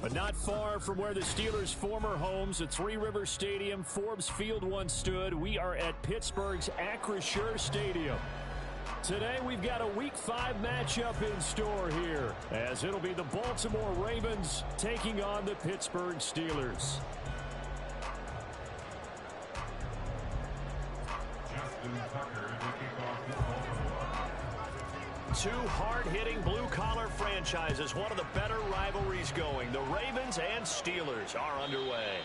But not far from where the Steelers' former homes at Three Rivers Stadium, Forbes Field once stood, we are at Pittsburgh's Acrisure Stadium. Today we've got a Week 5 matchup in store here, as it'll be the Baltimore Ravens taking on the Pittsburgh Steelers. Two hard-hitting blue-collar franchises, one of the better rivalries going. The Ravens and Steelers are underway.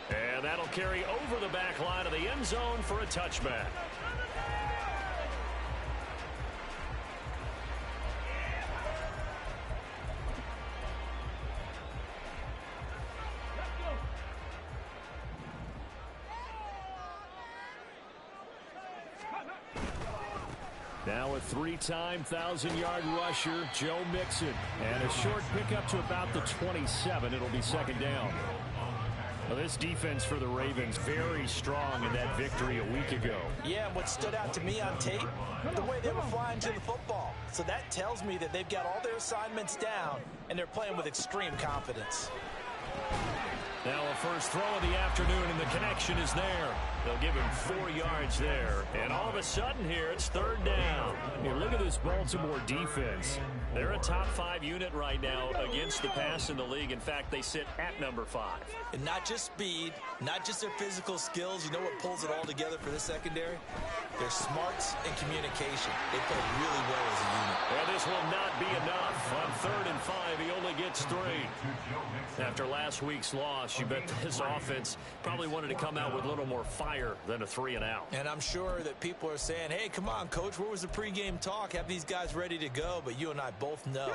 And that'll carry over the back line of the end zone for a touchback. Now a three-time 1,000-yard rusher, Joe Mixon. And a short pickup to about the 27. It'll be second down. Well, this defense for the Ravens very strong in that victory a week ago. Yeah, and what stood out to me on tape, the way they were flying to the football. So that tells me that they've got all their assignments down, and they're playing with extreme confidence. Now a first throw of the afternoon, and the connection is there. They'll give him 4 yards there. And all of a sudden here, it's third down. Here, look at this Baltimore defense. They're a top 5 unit right now against the pass in the league. In fact, they sit at number 5. And not just speed, not just their physical skills. You know what pulls it all together for this secondary? Their smarts and communication. They play really well as a unit. Well, this will not be enough. On 3rd and 5, he only gets 3. After last week's loss, you bet this offense probably wanted to come out with a little more fire than a 3 and out. And I'm sure that people are saying, hey, come on, Coach, where was the pregame talk? Have these guys ready to go? But you and I both know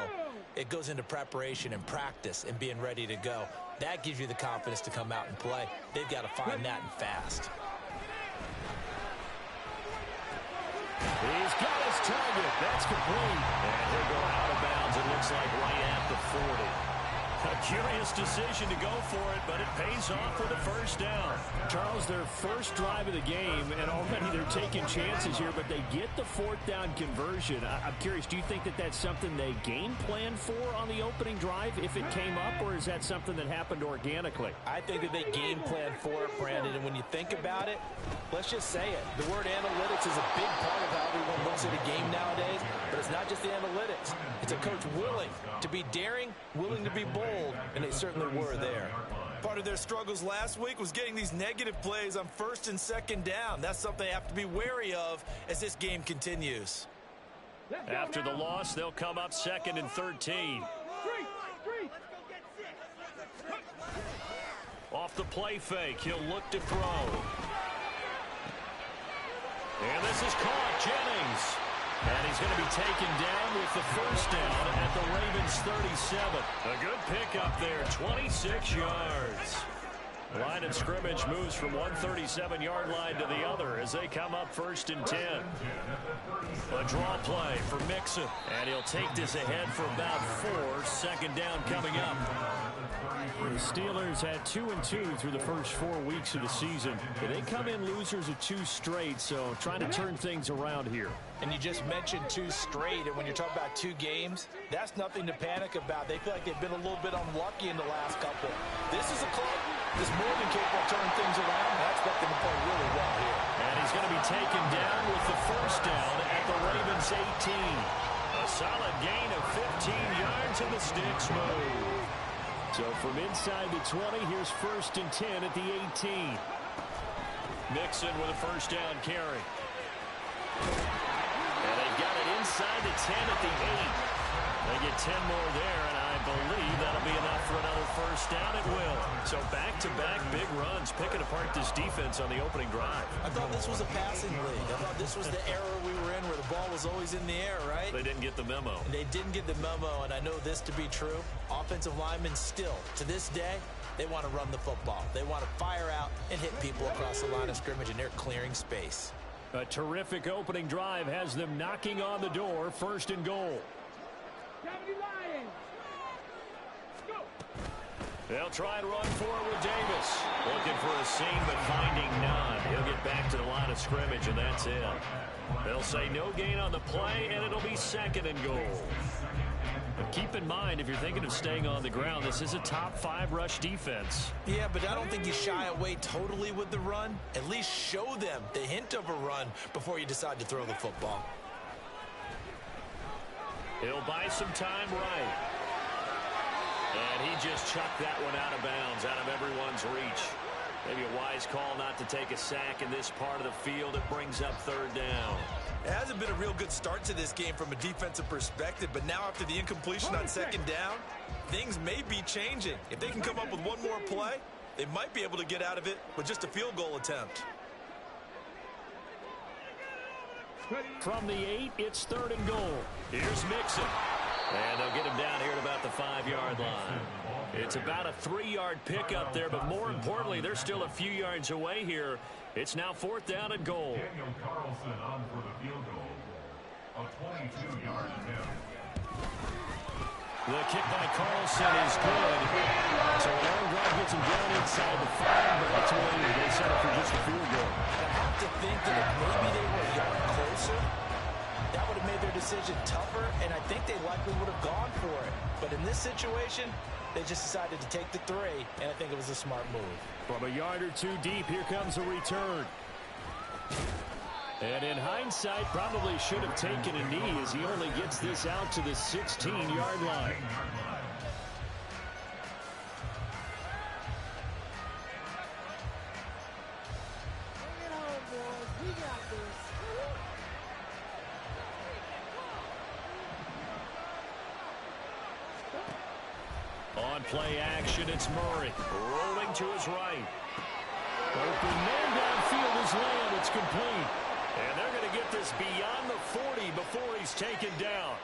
it goes into preparation and practice and being ready to go. That gives you the confidence to come out and play. They've got to find that and fast. He's got his target. That's complete. And he'll go out of bounds. It looks like right at the 40. A curious decision to go for it, but it pays off for the first down. Charles, their first drive of the game, and already they're taking chances here, but they get the 4th down conversion. I'm curious, do you think that that's something they game planned for on the opening drive if it came up, or is that something that happened organically? I think that they game planned for it, Brandon, and when you think about it, let's just say it. The word analytics is a big part of how everyone looks at a game nowadays, but it's not just the analytics. It's a coach willing to be daring, willing to be bold, and they certainly were there. Part of their struggles last week was getting these negative plays on 1st and 2nd down. That's something they have to be wary of as this game continues. After the loss, they'll come up 2nd and 13. Off the play fake, he'll look to throw. And this is caught, Jennings. And he's going to be taken down with the first down at the Ravens 37. A good pickup there, 26 yards. The line of scrimmage moves from one 37-yard line to the other as they come up 1st and 10. A draw play for Mixon. And he'll take this ahead for about 4. 2nd down coming up. The Steelers had 2-2 through the first 4 weeks of the season. They come in losers of 2 straight, so trying to turn things around here. And you just mentioned 2 straight, and when you're talking about 2 games, that's nothing to panic about. They feel like they've been a little bit unlucky in the last couple. This is a club that's more than capable of turning things around, and I expect them to play really well here. And he's going to be taken down with the first down at the Ravens 18. A solid gain of 15 yards, and the sticks move. So from inside the 20, here's 1st and 10 at the 18. Mixon with a first down carry. And they've got it inside the 10 at the 8. They get 10 more there, and I believe that'll be enough for another first down. It will. So back-to-back big runs, picking apart this defense on the opening drive. I thought this was a passing league. I thought this was the era we were in where the ball was always in the air, right? They didn't get the memo. They didn't get the memo, and I know this to be true. Offensive linemen still, to this day, they want to run the football. They want to fire out and hit people across the line of scrimmage, and they're clearing space. A terrific opening drive has them knocking on the door, 1st and goal. They'll try and run forward with Davis. Looking for a seam, but finding none. He'll get back to the line of scrimmage, and that's it. They'll say no gain on the play, and it'll be 2nd and goal. But keep in mind, if you're thinking of staying on the ground, this is a top 5 rush defense. Yeah, but I don't think you shy away totally with the run. At least show them the hint of a run before you decide to throw the football. He'll buy some time right. And he just chucked that one out of bounds, out of everyone's reach. Maybe a wise call not to take a sack in this part of the field. It brings up 3rd down. It hasn't been a real good start to this game from a defensive perspective, but now after the incompletion on 2nd down, things may be changing. If they can come up with one more play, they might be able to get out of it with just a field goal attempt. From the 8, it's 3rd and goal. Here's Mixon. And they'll get him down here at about the 5-yard line. It's about a 3-yard pickup there, but more importantly, they're still a few yards away here. It's now 4th down and goal. Daniel Carlson on for the field goal. A 22-yard attempt. The kick by Carlson is good. So Aaron Grant gets him down inside the 5, but that's why they set up for just a field goal. I have to think that if maybe they were a yard closer, that would have made their decision tougher, and I think they likely would have gone for it. But in this situation, they just decided to take the 3, and I think it was a smart move. From a yard or 2 deep, here comes a return. And in hindsight, probably should have taken a knee as he only gets this out to the 16-yard line. On play action, it's Murray. Rolling to his right. Open man downfield is Lamb. It's complete. And they're going to get this beyond the 40 before he's taken down.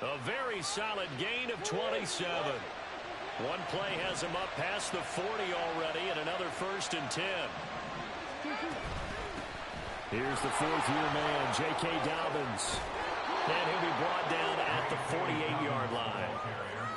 A very solid gain of 27. One play has him up past the 40 already, and another 1st and 10. Here's the 4th-year man, J.K. Dobbins. And he'll be brought down at the 48-yard line.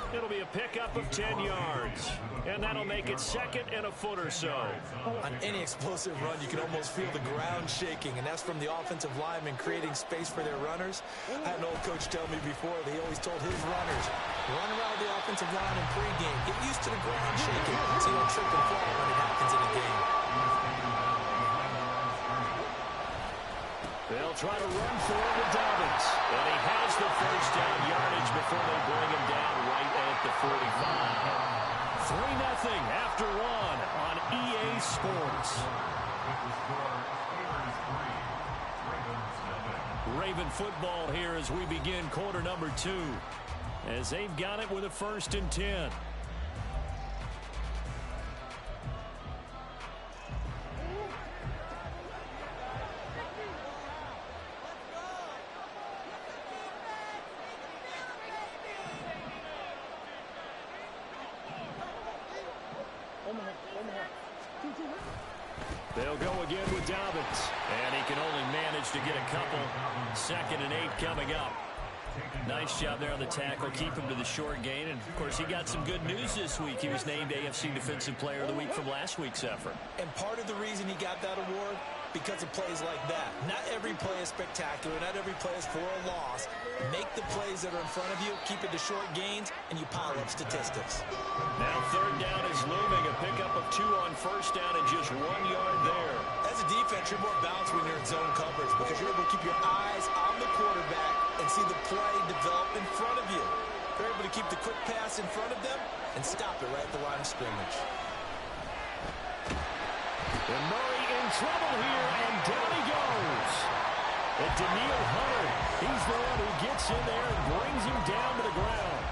It'll be a pickup of 10 yards. And that'll make it 2nd and a foot or so. On any explosive run, you can almost feel the ground shaking, and that's from the offensive linemen creating space for their runners. I had an old coach tell me before that he always told his runners, run around the offensive line in pregame. Get used to the ground shaking so you don't trip and fall when it happens in a game. They'll try to run for it with Dobbins. And he has the 1st down yardage before they bring him down right at the 45. 3-0 after 1 on EA Sports. Raven football here as we begin quarter number 2. As they've got it with a 1st and 10. They'll go again with Dobbins. And he can only manage to get a couple. 2nd and 8 coming up. Nice job there on the tackle. Keep him to the short gain. And, of course, he got some good news this week. He was named AFC Defensive Player of the Week from last week's effort. And part of the reason he got that award, because of plays like that. Not every play is spectacular. Not every play is for a loss. Make the plays that are in front of you, keep it to short gains, and you pile up statistics. Now 3rd down is looming. A pickup of 2 on 1st down and just 1 yard there. As a defense, you're more balanced when you're in zone coverage because you're able to keep your eyes on the quarterback and see the play develop in front of you. You're able to keep the quick pass in front of them and stop it right at the line of scrimmage. And Murray in trouble here, and down he goes. And Daniil Hunter, he's the one who gets in there and brings him down to the ground.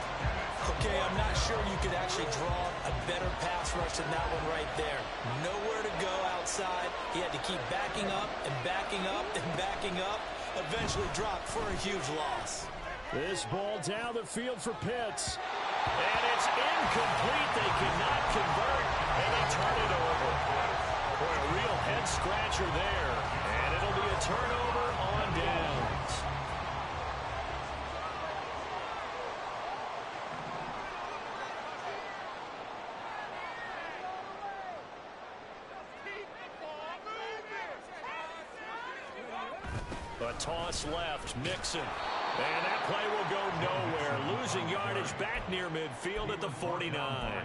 Okay, I'm not sure you could actually draw a better pass rush than that one right there. Nowhere to go outside. He had to keep backing up and backing up and backing up. Eventually dropped for a huge loss. This ball down the field for Pitts. And it's incomplete. They cannot convert, and they turn it over. Boy, a real head-scratcher there. And it'll be a turnover on downs. A toss left. Mixon. And that play will go nowhere, losing yardage back near midfield at the 49.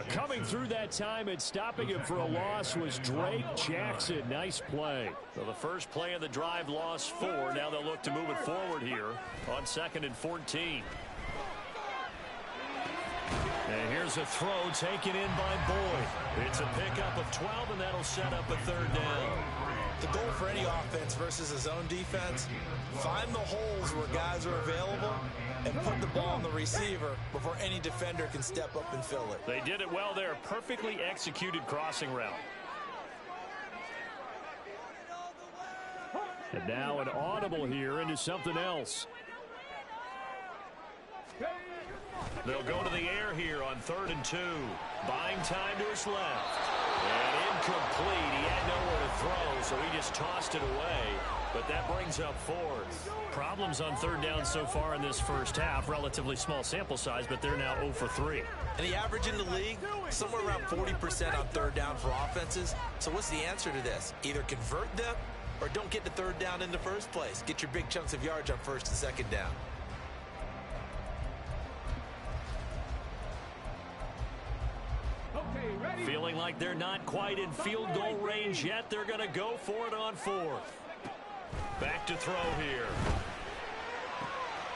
Coming through that time and stopping him for a loss was Drake Jackson. Nice play. So the first play of the drive lost 4. Now they'll look to move it forward here on 2nd and 14. And here's a throw taken in by Boyd. It's a pickup of 12, and that'll set up a 3rd down. The goal for any offense versus his own defense, find the holes where guys are available and put the ball on the receiver before any defender can step up and fill it. They did it well there. Perfectly executed crossing route. And now an audible here into something else. They'll go to the air here on 3rd and 2. Buying time to his left. And incomplete. He had nowhere to throw, so he just tossed it away. But that brings up 4th. Problems on 3rd down so far in this first half. Relatively small sample size, but they're now 0 for 3. And the average in the league, somewhere around 40% on 3rd down for offenses. So what's the answer to this? Either convert them or don't get the 3rd down in the first place. Get your big chunks of yards on 1st and 2nd down. Feeling like they're not quite in field goal range yet. They're going to go for it on 4th. Back to throw here.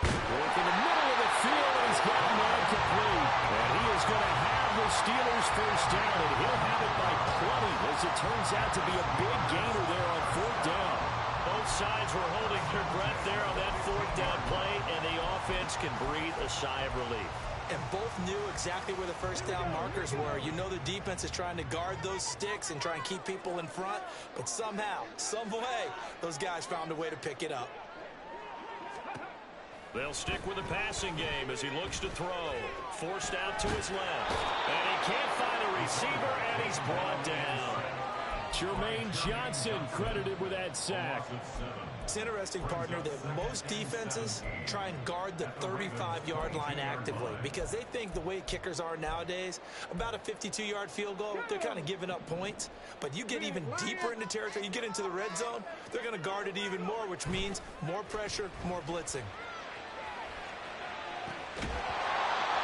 Work in the middle of the field, and he's got him out complete. And he is going to have the Steelers first down, and he'll have it by plenty, as it turns out to be a big gainer there on 4th down. Both sides were holding their breath there on that 4th down play, and the offense can breathe a sigh of relief. And both knew exactly where the first down markers were. You know the defense is trying to guard those sticks and try and keep people in front. But somehow, some way, those guys found a way to pick it up. They'll stick with the passing game as he looks to throw. Forced out to his left. And he can't find a receiver, and he's brought down. Jermaine Johnson credited with that sack. It's interesting, partner, that most defenses try and guard the 35-yard line actively because they think the way kickers are nowadays, about a 52-yard field goal, they're kind of giving up points. But you get even deeper into territory, you get into the red zone, they're going to guard it even more, which means more pressure, more blitzing.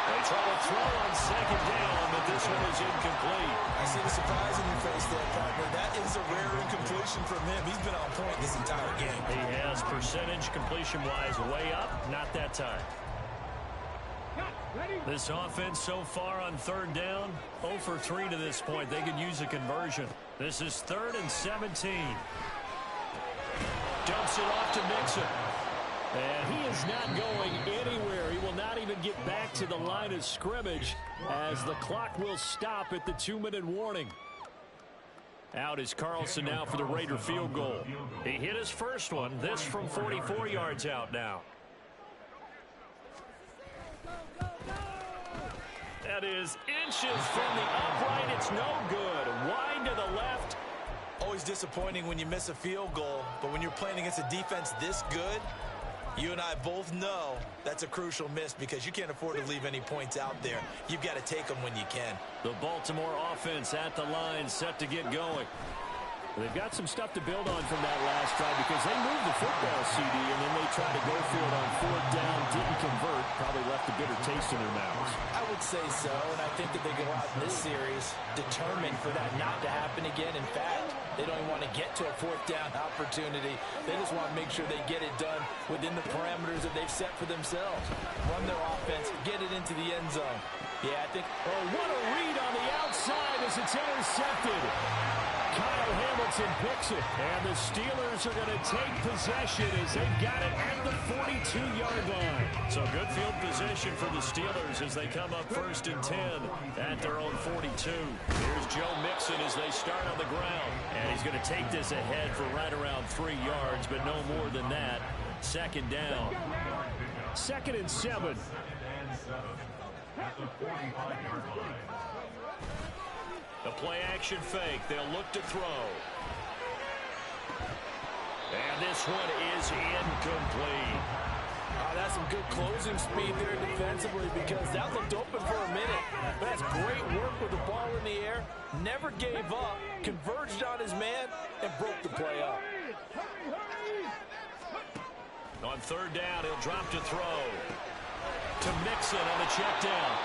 They try to throw on 2nd down, but this one is incomplete. I see the surprise in your face there, partner. That is a rare incompletion from him. He's been on point this entire game. He has percentage completion-wise way up. Not that time. This offense so far on 3rd down, 0 for 3 to this point. They could use a conversion. This is 3rd and 17. Dumps it off to Mixon. And he is not going anywhere. He will not even get back to the line of scrimmage as the clock will stop at the 2-minute warning. Out is Carlson now for the Raider field goal. He hit his first one. This from 44 yards out now. That is inches from the upright. It's no good. Wide to the left. Always disappointing when you miss a field goal, but when you're playing against a defense this good, you and I both know that's a crucial miss because you can't afford to leave any points out there. You've got to take them when you can. The Baltimore offense at the line, set to get going. They've got some stuff to build on from that last drive because they moved the football, CD, and then they tried to go for it on 4th down, didn't convert, probably left a bitter taste in their mouths. I would say so, and I think that they go out in this series determined for that not to happen again. In fact, they don't even want to get to a 4th down opportunity. They just want to make sure they get it done within the parameters that they've set for themselves. Run their offense, get it into the end zone. Yeah, I think... Oh, what a read on the outside as it's intercepted. Kyle Hamilton picks it, and the Steelers are going to take possession as they've got it at the 42-yard line. So good field position for the Steelers as they come up 1st and 10 at their own 42. Here's Joe Mixon as they start on the ground. And he's going to take this ahead for right around 3 yards, but no more than that. 2nd down. 2nd and 7. At the 45-yard line. A play-action fake. They'll look to throw. And this one is incomplete. That's some good closing speed there defensively because that looked open for a minute. But that's great work with the ball in the air. Never gave up, converged on his man, and broke the play up. On third down, he'll drop to throw. To Mixon on the check down.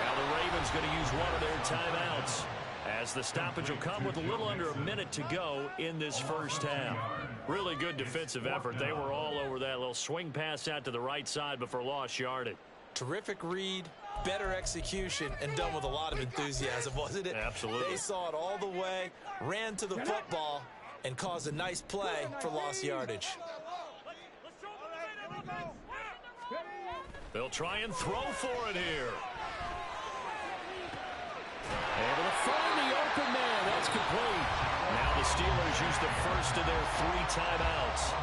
Now the Ravens going to use one of their timeouts, as the stoppage will come with a little under a minute to go in this first half. Really good defensive effort. They were all over that little swing pass out to the right side before lost yardage. Terrific read, better execution, and done with a lot of enthusiasm, wasn't it? Absolutely. They saw it all the way, ran to the football, and caused a nice play for lost yardage. They'll try and throw for it here. Able to find the open man. That's complete. Now the Steelers use the first of their 3 timeouts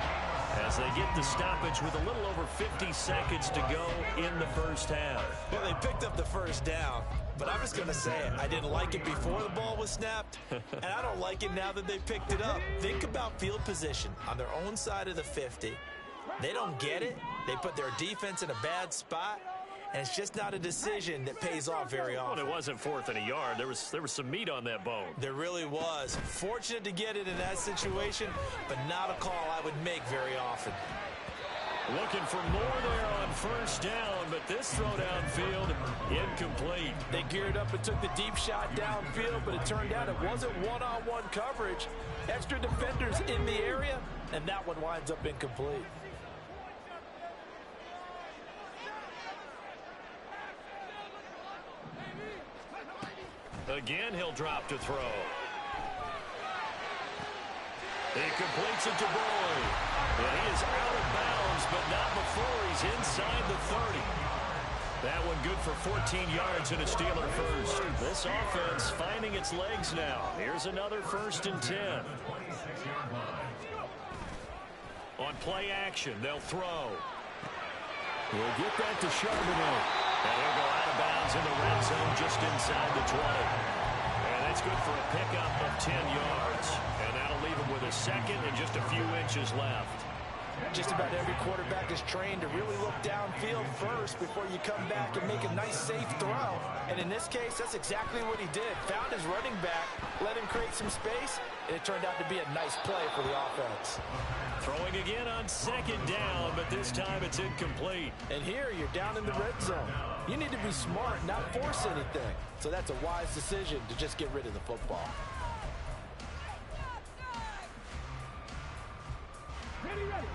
as they get the stoppage with a little over 50 seconds to go in the first half. Well, they picked up the first down, but I'm just going to say it. I didn't like it before the ball was snapped, and I don't like it now that they picked it up. Think about field position on their own side of the 50. They don't get it. They put their defense in a bad spot, and it's just not a decision that pays off very often. Well, it wasn't 4th and a yard. There was some meat on that bone. There really was. Fortunate to get it in that situation, but not a call I would make very often. Looking for more there on first down, but this throw downfield incomplete. They geared up and took the deep shot downfield, but it turned out it wasn't one-on-one coverage. Extra defenders in the area, and that one winds up incomplete. Again, he'll drop to throw. He completes it to Boyd. And he is out of bounds, but not before he's inside the 30. That one good for 14 yards and a Steeler first. This offense finding its legs now. Here's another 1st and 10. On play action, they'll throw. We'll get that to Charbonnet. And he'll go out of bounds in the red zone just inside the 20. And that's good for a pickup of 10 yards. And that'll leave him with a second and just a few inches left. Just about every quarterback is trained to really look downfield first before you come back and make a nice, safe throw. And in this case, that's exactly what he did. Found his running back, let him create some space, and it turned out to be a nice play for the offense. Throwing again on 2nd down, but this time it's incomplete. And here you're down in the red zone. You need to be smart, not force anything. So that's a wise decision to just get rid of the football.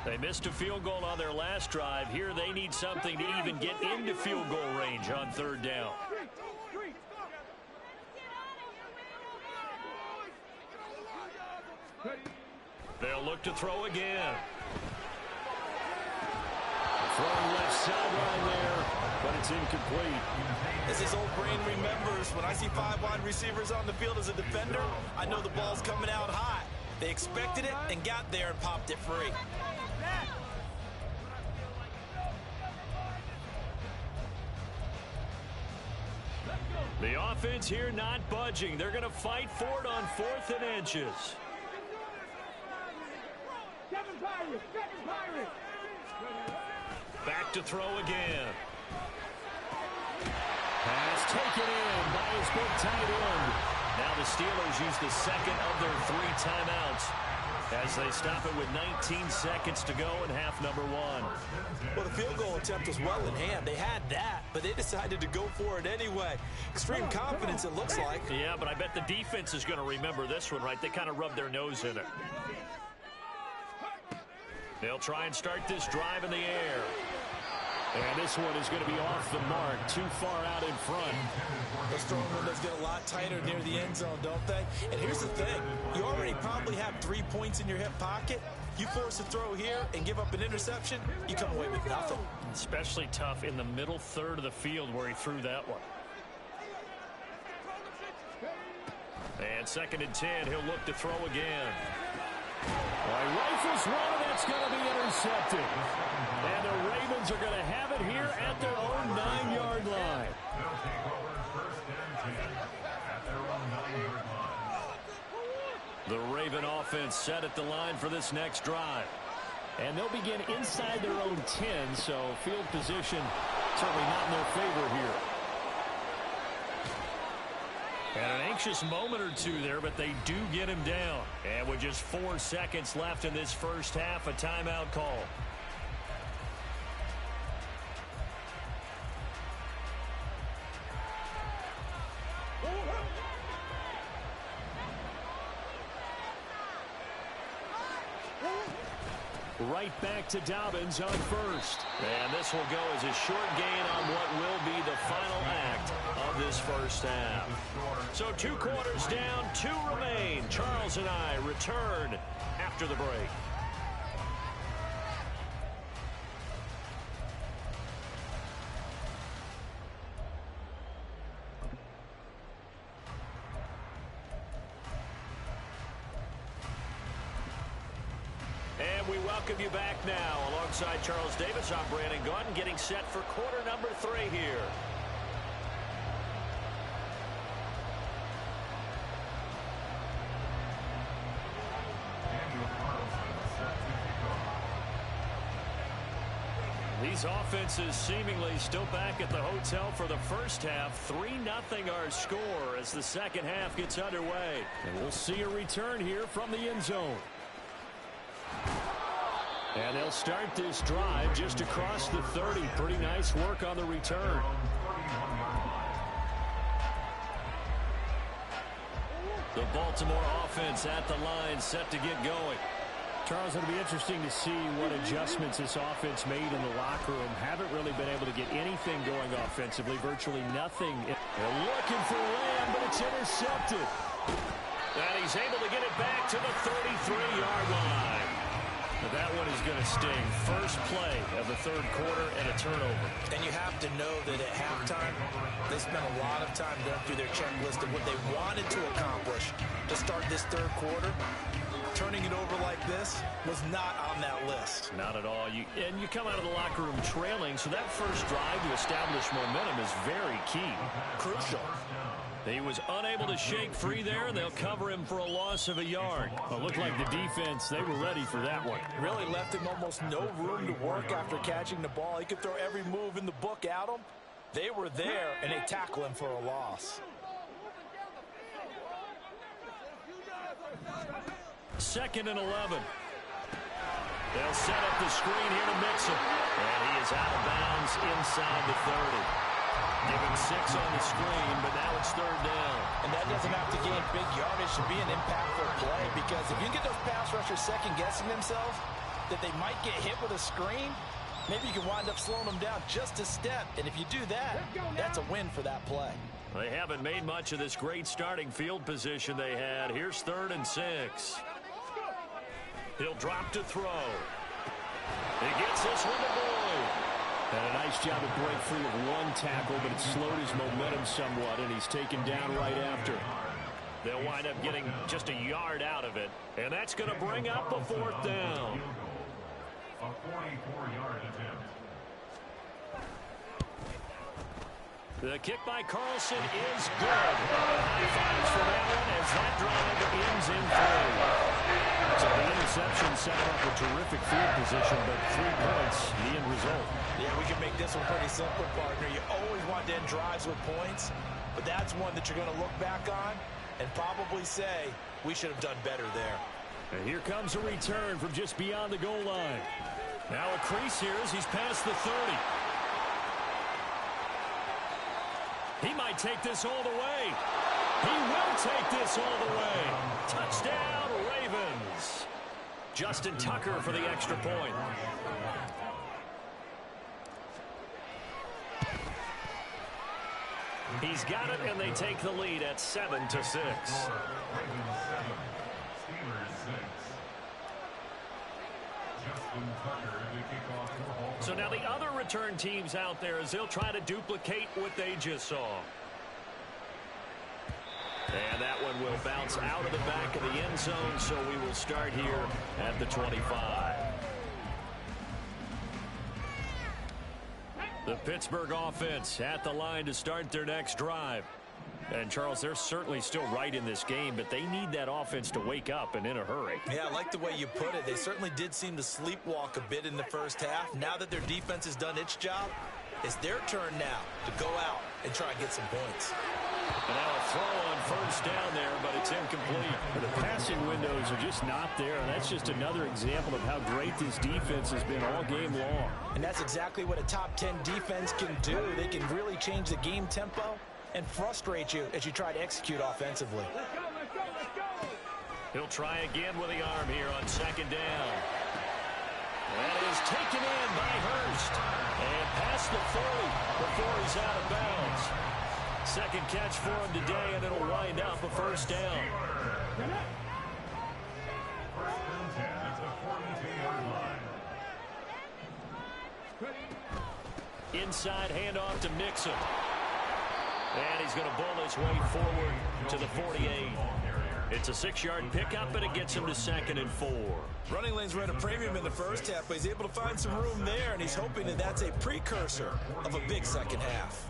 They missed a field goal on their last drive. Here they need something to even get into field goal range on 3rd down. They'll look to throw again. Throwing left sideline there, but it's incomplete. As his old brain remembers, when I see 5 wide receivers on the field as a defender, I know the ball's coming out high. They expected it and got there and popped it free. The offense here not budging. They're going to fight for it on 4th and inches. Back to throw again. Pass taken in by his big tight end. Now the Steelers use the second of their 3 timeouts as they stop it with 19 seconds to go in half number 1. Well, the field goal attempt was well in hand. They had that, but they decided to go for it anyway. Extreme confidence, it looks like. Yeah, but I bet the defense is going to remember this one, right? They kind of rubbed their nose in it. They'll try and start this drive in the air. And this one is going to be off the mark, too far out in front. Those throwing windows get a lot tighter near the end zone, don't they? And here's the thing. You already probably have 3 points in your hip pocket. You force a throw here and give up an interception, you come away with nothing. Especially tough in the middle third of the field where he threw that one. And 2nd and 10, he'll look to throw again. Rifles one, and that's going to be intercepted. And the Ravens are going to have it here at their own 9-yard line. The Raven offense set at the line for this next drive. And they'll begin inside their own 10, so field position certainly not in their favor here. And an anxious moment or two there, but they do get him down. And with just 4 seconds left in this first half, a timeout call. Right back to Dobbins on first. And this will go as a short gain on what will be the final act of this first half. So 2 quarters down, 2 remain. Charles and I return after the break. And we welcome you back now. Alongside Charles Davis, I'm Brandon Gaudin, getting set for quarter number 3 here. These offenses seemingly still back at the hotel for the first half. 3-0 our score as the second half gets underway. And we'll see a return here from the end zone. And they'll start this drive just across the 30. Pretty nice work on the return. The Baltimore offense at the line, set to get going. Charles, it'll be interesting to see what adjustments this offense made in the locker room. Haven't really been able to get anything going offensively, virtually nothing. They're looking for Lamb, but it's intercepted. And he's able to get it back to the 33-yard line. But that one is going to sting. First play of the third quarter and a turnover. And you have to know that at halftime, they spent a lot of time going through their checklist of what they wanted to accomplish to start this third quarter. Turning it over like this was not on that list. Not at all. And you come out of the locker room trailing, so that first drive to establish momentum is very key. Crucial. He was unable to shake free there, and they'll cover him for a loss of a yard. It looked like the defense, they were ready for that one. Really left him almost no room to work after catching the ball. He could throw every move in the book at him. They were there, and they tackle him for a loss. Second and 11. They'll set up the screen here to Mixon. And he is out of bounds inside the 30. Give him 6 on the screen, but now it's third down. And that doesn't have to gain big yardage to be an impactful play, because if you get those pass rushers second-guessing themselves that they might get hit with a screen, maybe you can wind up slowing them down just a step. And if you do that, that's a win for that play. They haven't made much of this great starting field position they had. Here's 3rd and 6. He'll drop to throw. He gets this one to Boyd. And a nice job to break free of one tackle, but it slowed his momentum somewhat, and he's taken down right after. They'll wind up getting just a yard out of it, and that's going to bring up a 4th down. A 44-yard attempt. The kick by Carlson is good. High fives for that one as that drive ends in 3. So the interception set up a terrific field position, but 3 points, the end result. Yeah, we can make this one pretty simple, partner. You always want to end drives with points, but that's one that you're going to look back on and probably say, we should have done better there. And here comes a return from just beyond the goal line. Now a crease here as he's past the 30. He might take this all the way. He will take this all the way. Touchdown, Ravens. Justin Tucker for the extra point. He's got it, and they take the lead at 7-6. So now the other return teams out there as they'll try to duplicate what they just saw. And that one will bounce out of the back of the end zone, so we will start here at the 25. The Pittsburgh offense at the line to start their next drive. And, Charles, they're certainly still right in this game, but they need that offense to wake up and in a hurry. Yeah, I like the way you put it. They certainly did seem to sleepwalk a bit in the first half. Now that their defense has done its job, it's their turn now to go out and try and get some points. And now a throw on first down there, but it's incomplete. The passing windows are just not there, and that's just another example of how great this defense has been all game long. And that's exactly what a top 10 defense can do. They can really change the game tempo and frustrate you as you try to execute offensively. He'll try again with the arm here on second down. That is taken in by Hurst. And past the 40 before he's out of bounds. Second catch for him today, and it'll wind up a first down. Inside handoff to Mixon. And he's going to bull his way forward to the 48. It's a 6-yard pickup, and it gets him to 2nd and 4. Running lanes were at a premium in the first half, but he's able to find some room there, and he's hoping that that's a precursor of a big second half.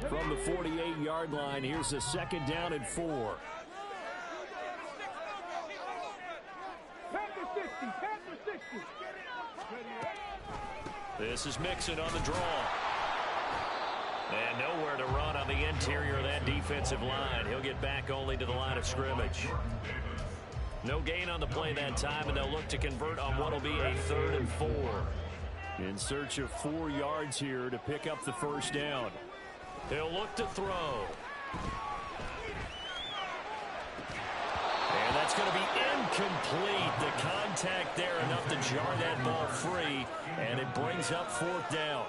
From the 48-yard line, here's a 2nd down and 4. This is Mixon on the draw. And nowhere to run on the interior of that defensive line. He'll get back only to the line of scrimmage. No gain on the play that time, and they'll look to convert on what will be a 3rd and 4. In search of 4 yards here to pick up the first down. He'll look to throw. And that's going to be incomplete. The contact there enough to jar that ball free, and it brings up 4th down.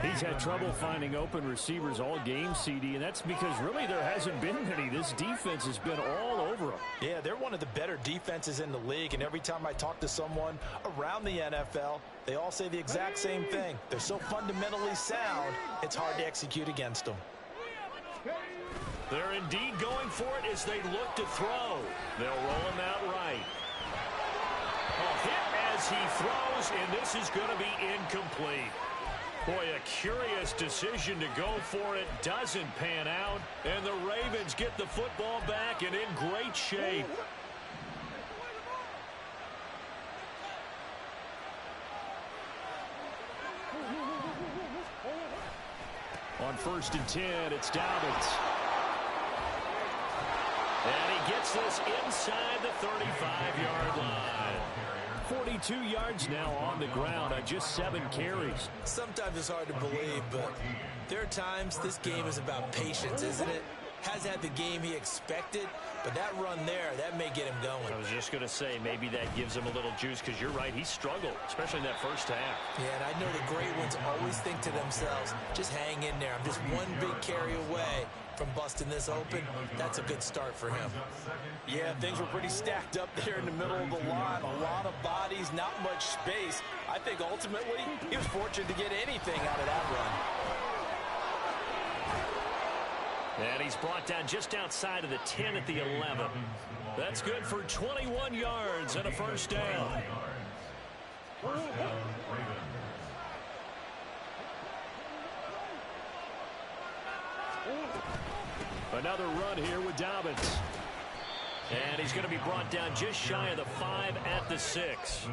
He's had trouble finding open receivers all game, CD, and that's because really there hasn't been many. This defense has been all over them. Yeah, they're one of the better defenses in the league, and every time I talk to someone around the NFL, they all say the exact same thing. They're so fundamentally sound, it's hard to execute against them. They're indeed going for it as they look to throw. They'll roll him out right. A hit as he throws, and this is going to be incomplete. Boy, a curious decision to go for it. Doesn't pan out, and the Ravens get the football back and in great shape. On 1st and 10, it's Dobbins. And he gets this inside the 35-yard line. 42 yards now on the ground on just 7 carries. Sometimes it's hard to believe, but there are times this game is about patience, isn't it? Has had the game he expected, but that run there, that may get him going. I was just going to say, maybe that gives him a little juice, because you're right, he struggled, especially in that first half. Yeah, and I know the great ones always think to themselves, just hang in there. I'm just one big carry away from busting this open. That's a good start for him. Yeah, things were pretty stacked up there in the middle of the line. A lot of bodies, not much space. I think ultimately he was fortunate to get anything out of that run. And he's brought down just outside of the 10 at the 11. That's good for 21 yards and a first down. Another run here with Dobbins. And he's going to be brought down just shy of the 5 at the 6.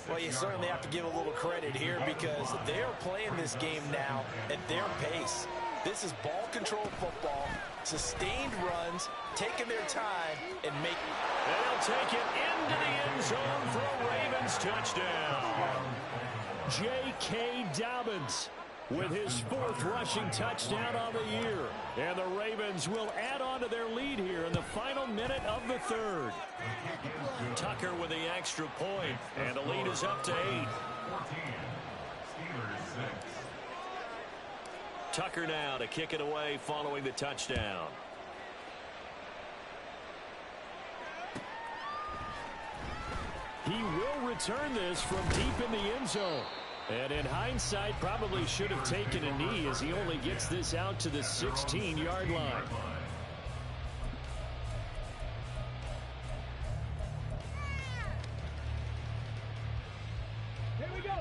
Well, you certainly have to give a little credit here because they're playing this game now at their pace. This is ball control football, sustained runs, taking their time, and make. They'll take it into the end zone for a Ravens touchdown. J.K. Dobbins with his 4th rushing touchdown on the year. And the Ravens will add on to their lead here in the final minute of the 3rd. Tucker with the extra point, and the lead is up to 8. Tucker now to kick it away following the touchdown. He will return this from deep in the end zone. And in hindsight, probably should have taken a knee as he only gets this out to the 16-yard line.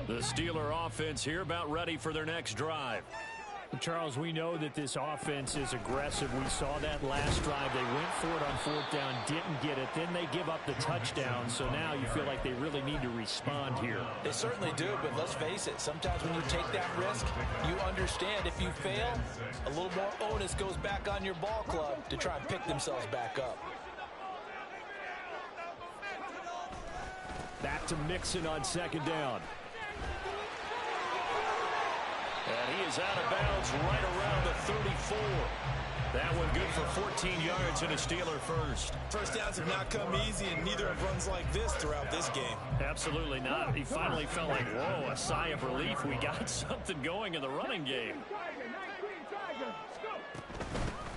The Steeler offense here about ready for their next drive. Charles, we know that this offense is aggressive. We saw that last drive. They went for it on 4th down, didn't get it. Then they give up the touchdown. So now you feel like they really need to respond here. They certainly do, but let's face it. Sometimes when you take that risk, you understand if you fail, a little more onus goes back on your ball club to try and pick themselves back up. Back to Mixon on second down. And he is out of bounds right around the 34. That one good for 14 yards and a Steeler first. First downs have not come easy, and neither have runs like this throughout this game. Absolutely not. He finally felt like, whoa, a sigh of relief. We got something going in the running game.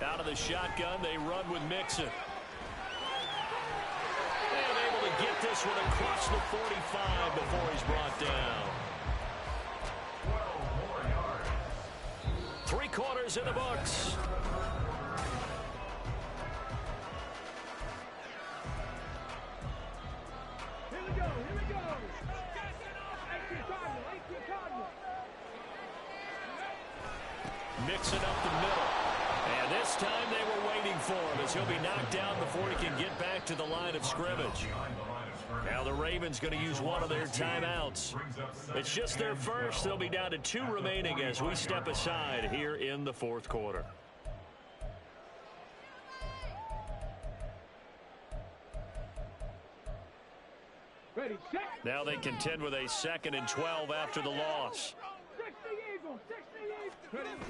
Out of the shotgun, they run with Mixon. And able to get this one across the 45 before he's brought down. 3 quarters in the books. Here we go. Mixing up the middle. And this time they were waiting for him as he'll be knocked down before he can get back to the line of scrimmage. Now the Ravens going to use one of their timeouts. It's just their first. They'll be down to 2 remaining as we step aside here in the 4th quarter. Ready, set. Now they contend with a 2nd and 12 after the loss. 60 Eagles, 60 Eagles.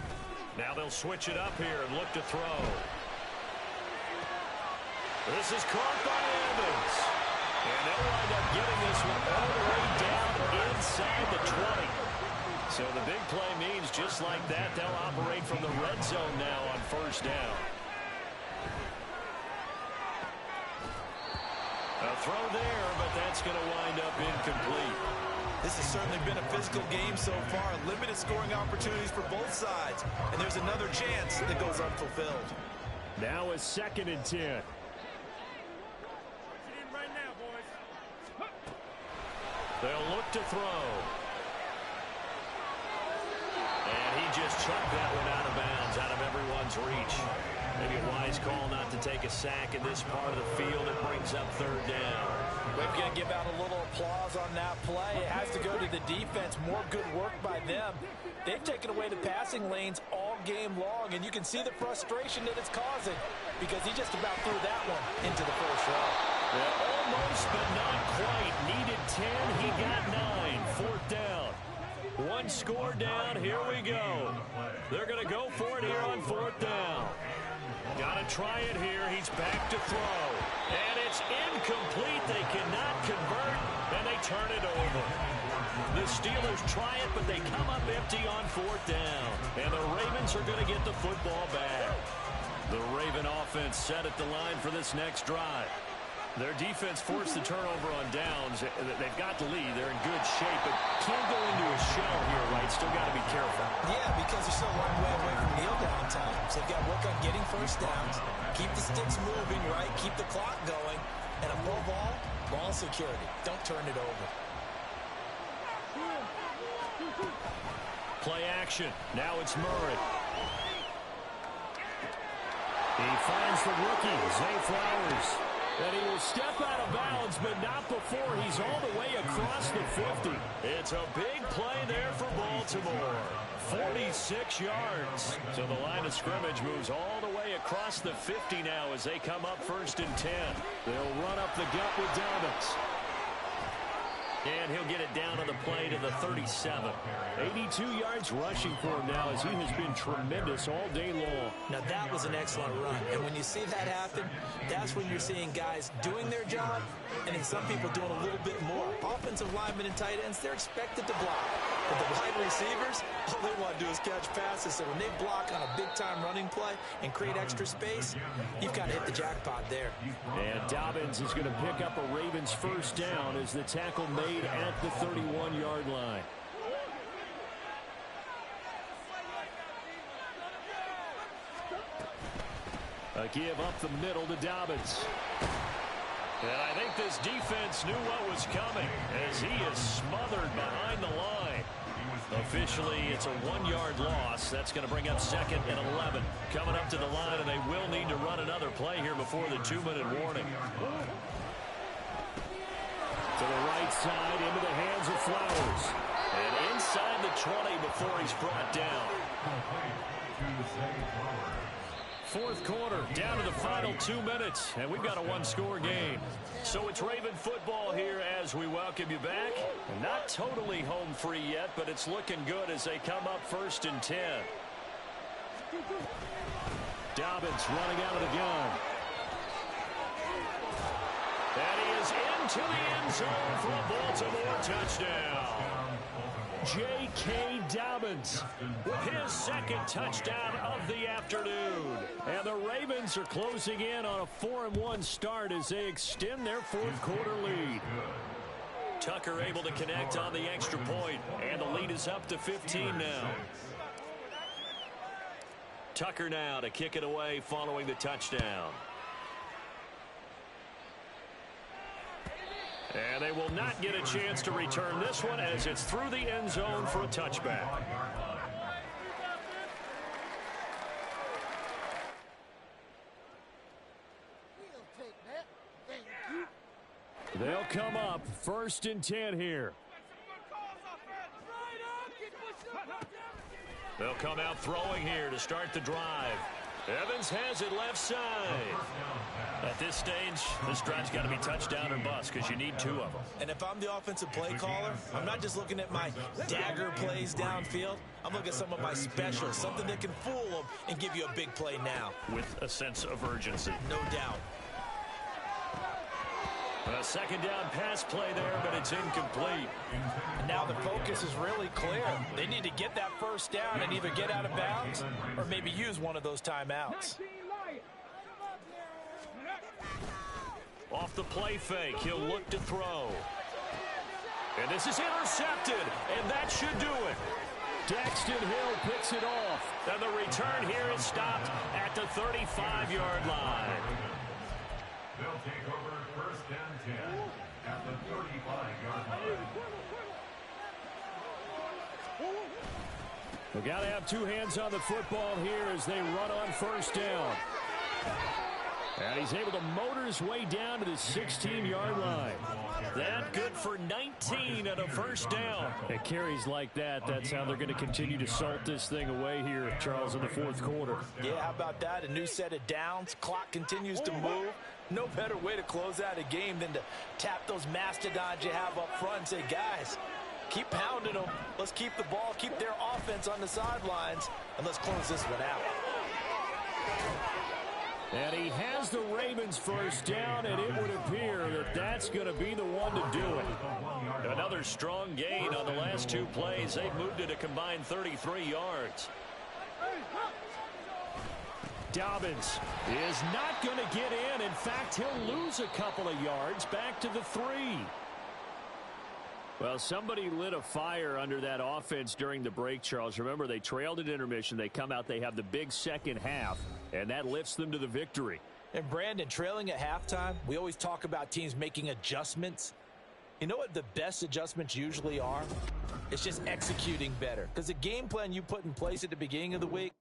Now they'll switch it up here and look to throw. This is caught by Evans. And they'll wind up getting this one all the way down inside the 20. So the big play means just like that, they'll operate from the red zone now on first down. A throw there, but that's going to wind up incomplete. This has certainly been a physical game so far. Limited scoring opportunities for both sides. And there's another chance that goes unfulfilled. Now a 2nd and 10. They'll look to throw. And he just chucked that one out of bounds, out of everyone's reach. Maybe a wise call not to take a sack in this part of the field. It brings up 3rd down. We're going to give out a little applause on that play. It has to go to the defense. More good work by them. They've taken away the passing lanes all game long, and you can see the frustration that it's causing because he just about threw that one into the first row. Yeah, almost, but not quite. Needed 10. He got 9. 4th down. 1 score down. Here we go. They're going to go for it here on 4th down. Got to try it here. He's back to throw. And it's incomplete. They cannot convert, and they turn it over. The Steelers try it, but they come up empty on 4th down. And the Ravens are going to get the football back. The Raven offense set at the line for this next drive. Their defense forced the turnover on downs. They've got the lead. They're in good shape, but can't go into a shell here, right? Still got to be careful. Yeah, because they're still a long way away from kneel down times. They've got to work on getting first downs, keep the sticks moving, right? Keep the clock going, and above all, ball security. Don't turn it over. Play action. Now it's Murray. He finds the rookie, Zay Flowers. And he will step out of bounds, but not before he's all the way across the 50. It's a big play there for Baltimore. 46 yards. So the line of scrimmage moves all the way across the 50 now as they come up 1st and 10. They'll run up the gut with Dobbins. And he'll get it down on the play to the 37. 82 yards rushing for him now as he has been tremendous all day long. Now that was an excellent run. And when you see that happen, that's when you're seeing guys doing their job and then some people doing a little bit more. Offensive linemen and tight ends, they're expected to block. But the wide receivers, all they want to do is catch passes. So when they block on a big-time running play and create extra space, you've got to hit the jackpot there. And Dobbins is going to pick up a Ravens first down as the tackle made at the 31-yard line. A give up the middle to Dobbins. And I think this defense knew what was coming as he is smothered behind the line. Officially, it's a 1-yard loss. That's going to bring up 2nd and 11. Coming up to the line, and they will need to run another play here before the 2-minute warning. To the right side, into the hands of Flowers. And inside the 20 before he's brought down. Fourth quarter, down to the final 2 minutes, and we've got a one-score game. So it's Raven football here as we welcome you back. Not totally home free yet, but it's looking good as they come up 1st and 10. Dobbins running out of the gun. And he is into the end zone for a Baltimore touchdown. J.K. Dobbins with his second touchdown of the afternoon. And the Ravens are closing in on a 4-1 start as they extend their fourth quarter lead. Tucker able to connect on the extra point, and the lead is up to 15 now. Tucker now to kick it away following the touchdown. And they will not get a chance to return this one as it's through the end zone for a touchback. They'll come up 1st and 10 here. They'll come out throwing here to start the drive. Evans has it left side. At this stage, this drive's got to be touchdown or bust because you need 2 of them. And if I'm the offensive play caller, I'm not just looking at my dagger plays downfield. I'm looking at some of my specials, something that can fool them and give you a big play now. With a sense of urgency. No doubt. A second down pass play there, but it's incomplete. And now the focus is really clear. They need to get that first down and either get out of bounds or maybe use one of those timeouts. Off the play fake, he'll look to throw. And this is intercepted, and that should do it. Daxton Hill picks it off. And the return here is stopped at the 35-yard line. They'll take over 1st and 10 at the 35-yard line. We've got to have 2 hands on the football here as they run on 1st down. And he's able to motor his way down to the 16-yard line. That good for 19 at a 1st down. At carries like that, that's how they're going to continue to salt this thing away here, Charles, in the 4th quarter. Yeah, how about that? A new set of downs. Clock continues to move. No better way to close out a game than to tap those mastodons you have up front and say, guys, keep pounding them. Let's keep the ball, keep their offense on the sidelines, and let's close this one out. And he has the Ravens 1st down, and it would appear that that's going to be the one to do it. Another strong gain on the last 2 plays. They've moved it a combined 33 yards. Dobbins is not going to get in. In fact, he'll lose a couple of yards back to the 3. Well, somebody lit a fire under that offense during the break, Charles. Remember, they trailed at intermission. They come out, they have the big second half, and that lifts them to the victory. And, Brandon, trailing at halftime, we always talk about teams making adjustments. You know what the best adjustments usually are? It's just executing better. Because the game plan you put in place at the beginning of the week,